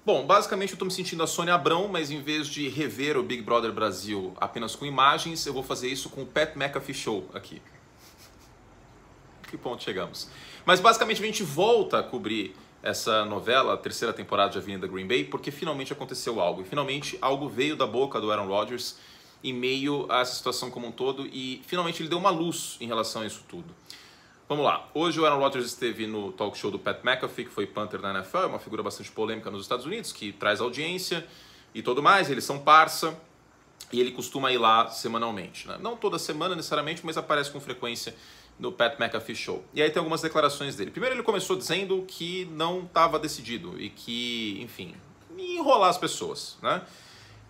Bom, basicamente eu estou me sentindo a Sônia Abrão, mas em vez de rever o Big Brother Brasil apenas com imagens, eu vou fazer isso com o Pat McAfee Show aqui. Que ponto chegamos? Mas basicamente a gente volta a cobrir essa novela, a terceira temporada de Avenida Green Bay, porque finalmente aconteceu algo. E finalmente algo veio da boca do Aaron Rodgers em meio a essa situação como um todo e finalmente ele deu uma luz em relação a isso tudo. Vamos lá. Hoje o Aaron Rodgers esteve no talk show do Pat McAfee, que foi punter da NFL, é uma figura bastante polêmica nos Estados Unidos, que traz audiência e tudo mais, eles são parça e ele costuma ir lá semanalmente, né? Não toda semana necessariamente, mas aparece com frequência no Pat McAfee Show. E aí tem algumas declarações dele. Primeiro ele começou dizendo que não estava decidido e que, enfim, enrolar as pessoas, né?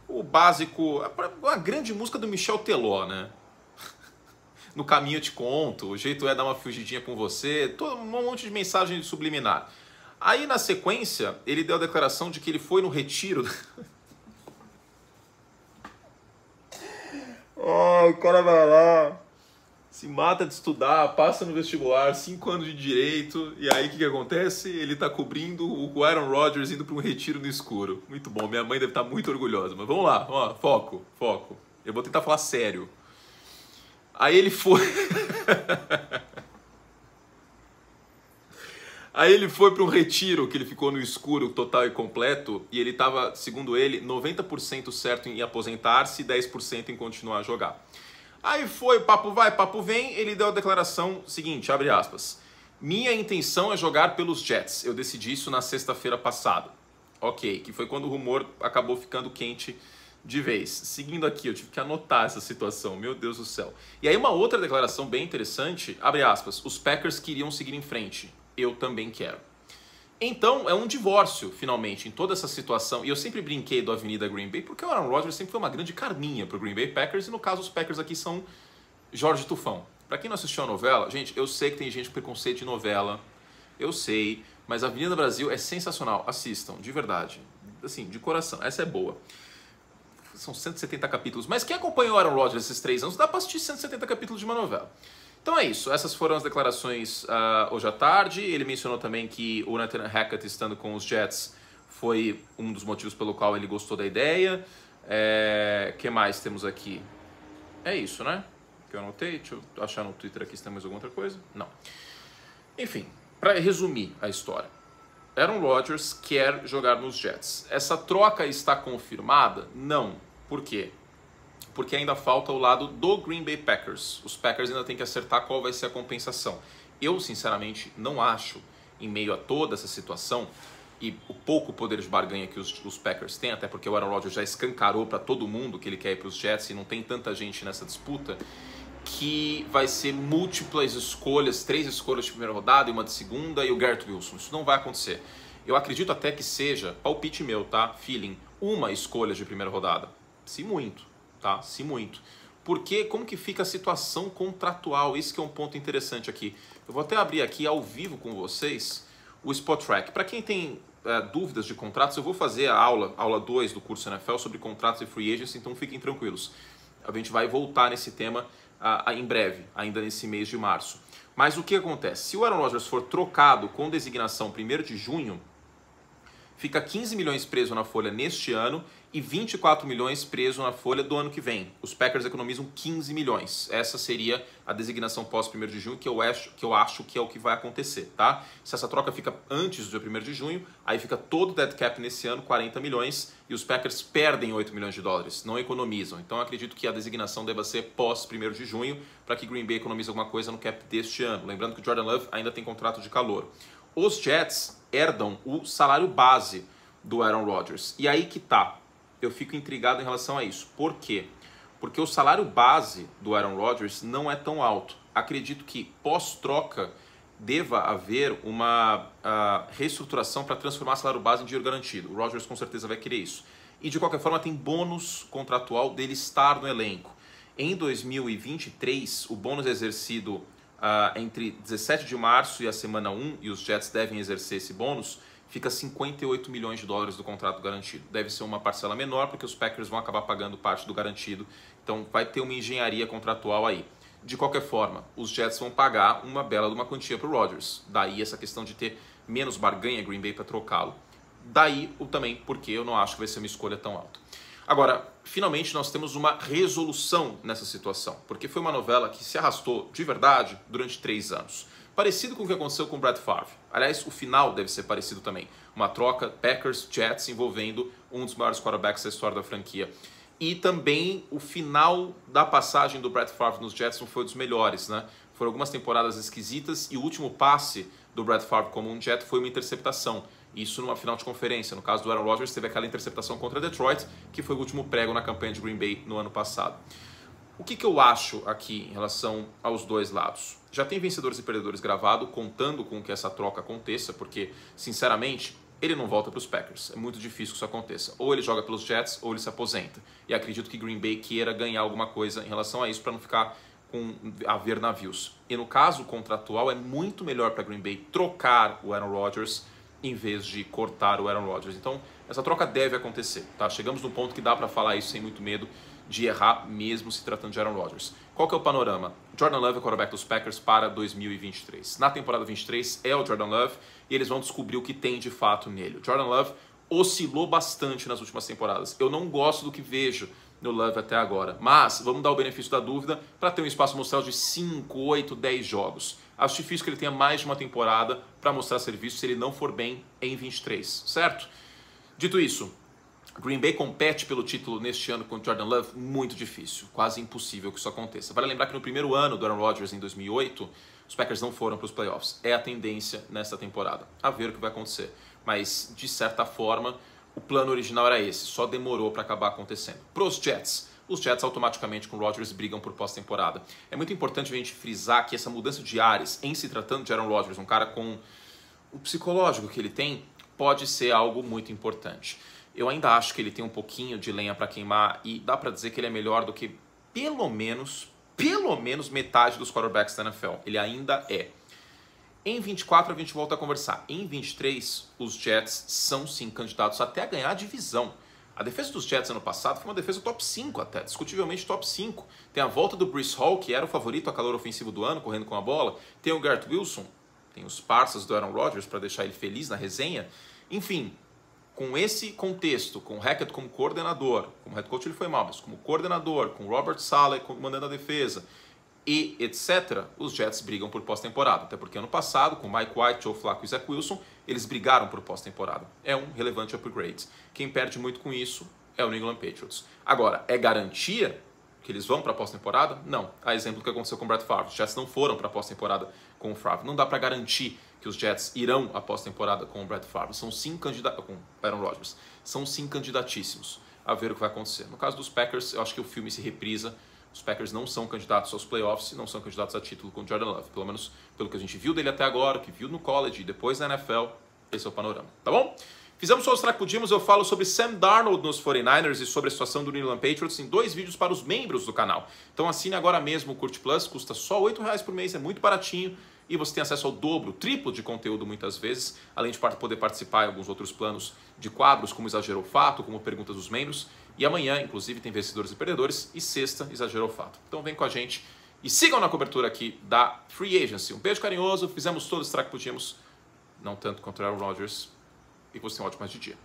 O básico, uma grande música do Michel Teló, né? No caminho eu te conto, o jeito é dar uma fugidinha com você, todo um monte de mensagem subliminar. Aí na sequência, ele deu a declaração de que ele foi no retiro. O cara vai lá, se mata de estudar, passa no vestibular, 5 anos de direito, e aí o que acontece? Ele tá cobrindo o Aaron Rodgers indo para um retiro no escuro. Muito bom, minha mãe deve estar muito orgulhosa, mas vamos lá, ó, foco. Eu vou tentar falar sério. Aí ele foi... Aí ele foi para um retiro que ele ficou no escuro total e completo e ele estava, segundo ele, 90% certo em aposentar-se e 10% em continuar a jogar. Aí foi, papo vai, papo vem, ele deu a declaração seguinte, abre aspas, minha intenção é jogar pelos Jets, eu decidi isso na sexta-feira passada. Ok, que foi quando o rumor acabou ficando quente de vez. Seguindo aqui, eu tive que anotar essa situação, meu Deus do céu. E aí uma outra declaração bem interessante, abre aspas, os Packers queriam seguir em frente, eu também quero. Então, é um divórcio, finalmente, em toda essa situação. E eu sempre brinquei do Avenida Green Bay, porque o Aaron Rodgers sempre foi uma grande carninha pro Green Bay Packers, e no caso os Packers aqui são Jorge Tufão. Pra quem não assistiu a novela, gente, eu sei que tem gente com preconceito de novela, eu sei, mas a Avenida Brasil é sensacional, assistam, de verdade, assim, de coração, essa é boa. São 170 capítulos. Mas quem acompanhou o Aaron Rodgers esses 3 anos, dá pra assistir 170 capítulos de uma novela. Então é isso. Essas foram as declarações hoje à tarde. Ele mencionou também que o Nathaniel Hackett estando com os Jets foi um dos motivos pelo qual ele gostou da ideia. Que mais temos aqui? É isso, né? Que eu anotei. Deixa eu achar no Twitter aqui se tem mais alguma outra coisa. Não. Enfim, para resumir a história. Aaron Rodgers quer jogar nos Jets. Essa troca está confirmada? Não. Por quê? Porque ainda falta o lado do Green Bay Packers. Os Packers ainda têm que acertar qual vai ser a compensação. Eu, sinceramente, não acho, em meio a toda essa situação, e o pouco poder de barganha que os Packers têm, até porque o Aaron Rodgers já escancarou para todo mundo que ele quer ir para os Jets e não tem tanta gente nessa disputa, que vai ser múltiplas escolhas, 3 escolhas de primeira rodada e uma de segunda e o Garrett Wilson. Isso não vai acontecer. Eu acredito até que seja, palpite meu, tá? Feeling, uma escolha de primeira rodada. Se muito, tá? Se muito. Porque como que fica a situação contratual? Isso que é um ponto interessante aqui. Eu vou até abrir aqui ao vivo com vocês o Spot Track. Para quem tem dúvidas de contratos, eu vou fazer a aula 2 do curso NFL sobre contratos e free agents, então fiquem tranquilos. A gente vai voltar nesse tema em breve, ainda nesse mês de março. Mas o que acontece? Se o Aaron Rodgers for trocado com designação 1º de junho, fica 15 milhões preso na folha neste ano e 24 milhões preso na folha do ano que vem. Os Packers economizam 15 milhões. Essa seria a designação pós 1º de junho, que eu acho que é o que vai acontecer, tá? Se essa troca fica antes do dia 1º de junho, aí fica todo o dead cap nesse ano, 40 milhões, e os Packers perdem 8 milhões de dólares, não economizam. Então eu acredito que a designação deva ser pós 1º de junho, para que Green Bay economize alguma coisa no cap deste ano. Lembrando que o Jordan Love ainda tem contrato de calor. Os Jets herdam o salário base do Aaron Rodgers. E aí que tá. Eu fico intrigado em relação a isso. Por quê? Porque o salário base do Aaron Rodgers não é tão alto. Acredito que pós-troca deva haver uma reestruturação para transformar o salário base em dinheiro garantido. O Rodgers com certeza vai querer isso. E de qualquer forma tem bônus contratual dele estar no elenco. Em 2023, o bônus é exercido entre 17 de março e a semana 1, e os Jets devem exercer esse bônus, fica 58 milhões de dólares do contrato garantido. Deve ser uma parcela menor, porque os Packers vão acabar pagando parte do garantido. Então vai ter uma engenharia contratual aí. De qualquer forma, os Jets vão pagar uma bela de uma quantia para o Rodgers. Daí essa questão de ter menos barganha Green Bay para trocá-lo. Daí também porque eu não acho que vai ser uma escolha tão alta. Agora, finalmente nós temos uma resolução nessa situação, porque foi uma novela que se arrastou de verdade durante 3 anos. Parecido com o que aconteceu com o Brett Favre. Aliás, o final deve ser parecido também. Uma troca Packers-Jets envolvendo um dos maiores quarterbacks da história da franquia. E também o final da passagem do Brett Favre nos Jets não foi dos melhores, né? Foram algumas temporadas esquisitas e o último passe do Brett Favre como um Jet foi uma interceptação. Isso numa final de conferência. No caso do Aaron Rodgers, teve aquela interceptação contra Detroit, que foi o último prego na campanha de Green Bay no ano passado. O que eu acho aqui em relação aos dois lados? Já tem vencedores e perdedores gravado, contando com que essa troca aconteça, porque, sinceramente, ele não volta para os Packers. É muito difícil que isso aconteça. Ou ele joga pelos Jets, ou ele se aposenta. E acredito que Green Bay queira ganhar alguma coisa em relação a isso, para não ficar a ver navios. E no caso contratual, é muito melhor para Green Bay trocar o Aaron Rodgers em vez de cortar o Aaron Rodgers. Então, essa troca deve acontecer. Tá? Chegamos num ponto que dá para falar isso sem muito medo de errar, mesmo se tratando de Aaron Rodgers. Qual que é o panorama? Jordan Love é o quarterback dos Packers para 2023. Na temporada 23 é o Jordan Love e eles vão descobrir o que tem de fato nele. O Jordan Love oscilou bastante nas últimas temporadas. Eu não gosto do que vejo no Love até agora, mas vamos dar o benefício da dúvida para ter um espaço amostral de 5, 8, 10 jogos. Acho difícil que ele tenha mais de uma temporada para mostrar serviço se ele não for bem em 23, certo? Dito isso, Green Bay compete pelo título neste ano com o Jordan Love, muito difícil, quase impossível que isso aconteça. Vale lembrar que no primeiro ano do Aaron Rodgers, em 2008, os Packers não foram para os playoffs. É a tendência nesta temporada. A ver o que vai acontecer. Mas, de certa forma, o plano original era esse, só demorou para acabar acontecendo. Para os Jets, os Jets automaticamente com o Rodgers brigam por pós-temporada. É muito importante a gente frisar que essa mudança de ares, em se tratando de Aaron Rodgers, um cara com o psicológico que ele tem, pode ser algo muito importante. Eu ainda acho que ele tem um pouquinho de lenha para queimar e dá para dizer que ele é melhor do que pelo menos metade dos quarterbacks da NFL. Ele ainda é. Em 24 a gente volta a conversar. Em 23, os Jets são sim candidatos até a ganhar a divisão. A defesa dos Jets ano passado foi uma defesa top 5 até, discutivelmente top 5. Tem a volta do Breece Hall, que era o favorito a calor ofensivo do ano, correndo com a bola. Tem o Garrett Wilson, tem os parças do Aaron Rodgers para deixar ele feliz na resenha. Enfim, com esse contexto, com o Hackett como coordenador, como head coach ele foi mal, mas como coordenador, com o Robert Saleh comandando a defesa e etc., os Jets brigam por pós-temporada. Até porque ano passado, com Mike White, Joe Flacco e Zach Wilson, eles brigaram por pós-temporada. É um relevante upgrade. Quem perde muito com isso é o New England Patriots. Agora, é garantia que eles vão para a pós-temporada? Não. A exemplo do que aconteceu com o Brett Favre. Os Jets não foram para a pós-temporada com o Favre. Não dá para garantir que os Jets irão à pós-temporada com o Brett Favre. São sim candidatos, com Aaron Rodgers. São sim candidatíssimos a ver o que vai acontecer. No caso dos Packers, eu acho que o filme se reprisa. Os Packers não são candidatos aos playoffs e não são candidatos a título com o Jordan Love. Pelo menos pelo que a gente viu dele até agora, que viu no college e depois na NFL, esse é o panorama. Tá bom? Fizemos só os que podíamos. Eu falo sobre Sam Darnold nos 49ers e sobre a situação do New England Patriots em 2 vídeos para os membros do canal. Então assine agora mesmo o Curte Plus, custa só R$ 8 por mês, é muito baratinho. E você tem acesso ao dobro, triplo de conteúdo muitas vezes, além de poder participar em alguns outros planos de quadros, como Exagero ou Fato, como Perguntas dos Membros. E amanhã, inclusive, tem Vencedores e Perdedores, e sexta, Exagero ou Fato. Então vem com a gente e sigam na cobertura aqui da Free Agency. Um beijo carinhoso, fizemos todo o que podíamos, não tanto contra o Aaron Rodgers, e que você tenha um ótimo dia.